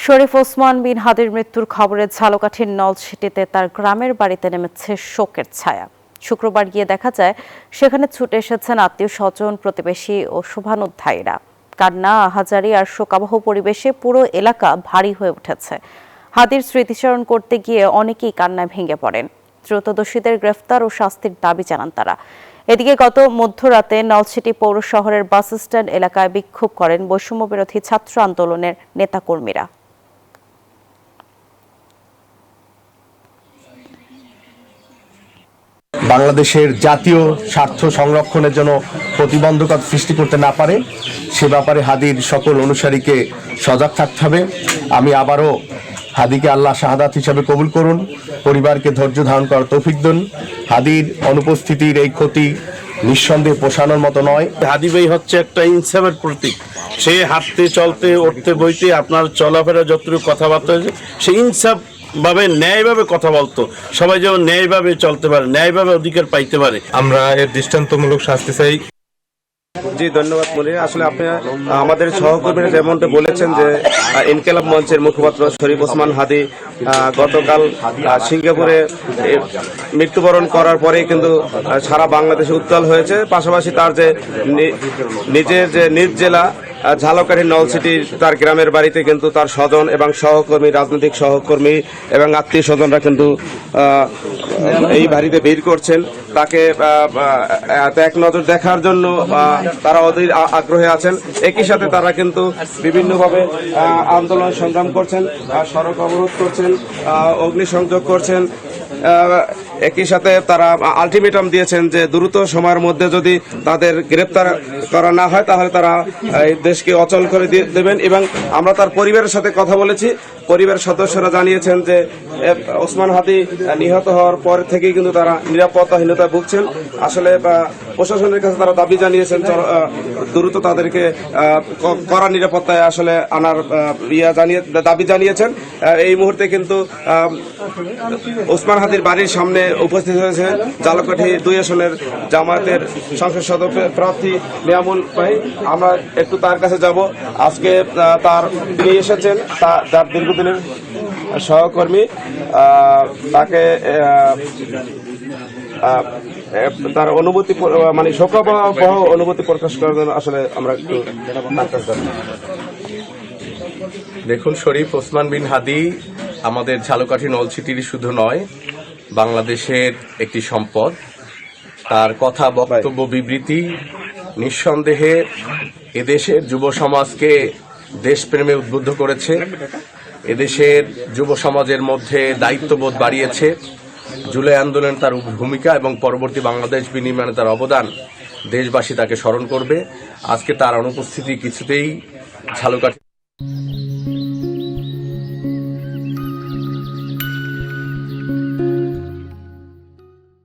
শরীফ ওসমান বিন হাদির মৃত্যুর খবরে ঝালকাঠির নলছিটিতে তার গ্রামের বাড়িতে নেমেছে শোকের ছায়া। শুক্রবার গিয়ে দেখা যায় সেখানে ছুটে এসেছেন আত্মীয় স্বজন, প্রতিবেশী ও শুভানুধ্যায়ীরা। কান্না, আহাজারি আর শোকাবহ পরিবেশে পুরো এলাকা ভারী হয়ে উঠেছে। হাদির স্মৃতিচারণ করতে গিয়ে অনেকেই কান্নায় ভেঙে পড়েন। দ্রুতদোষীদের গ্রেফতার ও শাস্তির দাবি জানান তারা। এদিকে গত মধ্যরাতে নলছিটি পৌর শহরের বাস স্ট্যান্ড এলাকায় বিক্ষোভ করেন বৈষম্য বিরোধী ছাত্র আন্দোলনের নেতাকর্মীরা। বাংলাদেশের জাতীয় স্বার্থ সংরক্ষণের জন্য প্রতিবন্ধকতা সৃষ্টি করতে না পারে সে ব্যাপারে হাদির সকল অনুসারীকে সজাগ থাকতে হবে। আমি আবারও হাদিকে আল্লাহ শাহাদাত হিসাবে কবুল করুন, পরিবারকে ধৈর্য ধারণ করার তৌফিক দিন। হাদির অনুপস্থিতির এই ক্ষতি নিঃসন্দেহে পোষানোর মতো নয়। হাদি ভাই হচ্ছে একটা ইনসাফের প্রতীক। সে হাঁটতে, চলতে, উঠতে, বইতে, আপনার চলাফেরা যতটুকু কথাবার্তা হয়েছে, সে ইনসাফ ভাবে ন্যায়ভাবে কথা বলতো। সবাই যেন ন্যায়ভাবে চলতে পারে, ন্যায়ভাবে অধিকার পাইতে পারে। আমরা এর দৃষ্টান্তমূলক শাস্তি চাই। জি, ধন্যবাদ মনির। আসলে আপনি আমাদের সহকর্মীরা যেমনটা বলেছেন যে ইনকিলাব মঞ্চের মুখপাত্র শরীফ ওসমান হাদি গতকাল সিঙ্গাপুরে মৃত্যুবরণ করার পরে কিন্তু সারা বাংলাদেশে উত্তাল হয়েছে। পাশাপাশি তার যে নিজের যে নিজ জেলা ঝালকাঠির নলছিটির তার গ্রামের বাড়িতে কিন্তু তার স্বজন এবং সহকর্মী, রাজনৈতিক সহকর্মী এবং আত্মীয় স্বজনরা কিন্তু এই বাড়িতে ভিড় করছেন। তাকে এক নজর দেখার জন্য তারা অধীর আগ্রহে আছেন। একই সাথে তারা কিন্তু বিভিন্নভাবে আন্দোলন সংগ্রাম করছেন, সড়ক অবরোধ করছেন, অগ্নিসংযোগ করছেন। একই সাথে তারা আলটিমেটাম দিয়েছেন যে দ্রুত সময়ের মধ্যে যদি তাদের গ্রেপ্তার করা না হয় তাহলে তারা এই দেশকে অচল করে দেবেন। এবং আমরা তার পরিবারের সাথে কথা বলেছি। পরিবারের সদস্যরা জানিয়েছেন যে ওসমান হাদি নিহত হওয়ার পর থেকেই কিন্তু তারা নিরাপত্তাহীনতায় ভুগছেন। আসলে প্রশাসনের কাছে তারা দাবি জানিয়েছেন দ্রুত তাদেরকে কড়া নিরাপত্তায় আসলে আনার দাবি জানিয়েছেন। এই মুহূর্তে কিন্তু ওসমান হাদির বাড়ির সামনে উপস্থিত হয়েছে ঝালকাঠি 2 আসনের জামায়াতের সংসদ সদস্য প্রার্থী মিয়ামুল ভাই। আমরা একটু তার কাছে যাব। আজকে তিনি এসেছেন তার দীর্ঘদিনের সহকর্মী, তাকে তার অনুভূতি মানে শোকাবহ অনুভূতি প্রকাশ করার জন্য আসলে আমরা একটু দেখুন, শরীফ ওসমান বিন হাদি আমাদের ঝালকাঠি নলছিটির শুধু নয়, বাংলাদেশের একটি সম্পদ। তার কথা, বক্তব্য, বিবৃতি নিঃসন্দেহে এদেশের যুব সমাজকে দেশপ্রেমে উদ্বুদ্ধ করেছে, এদেশের যুব সমাজের মধ্যে দায়িত্ববোধ বাড়িয়েছে। জুলাই আন্দোলনে তার ভূমিকা এবং পরবর্তী বাংলাদেশ বিনির্মাণে তার অবদান দেশবাসী তাকে স্মরণ করবে। আজকে তার অনুপস্থিতি কিছুতেই ঝালকাঠি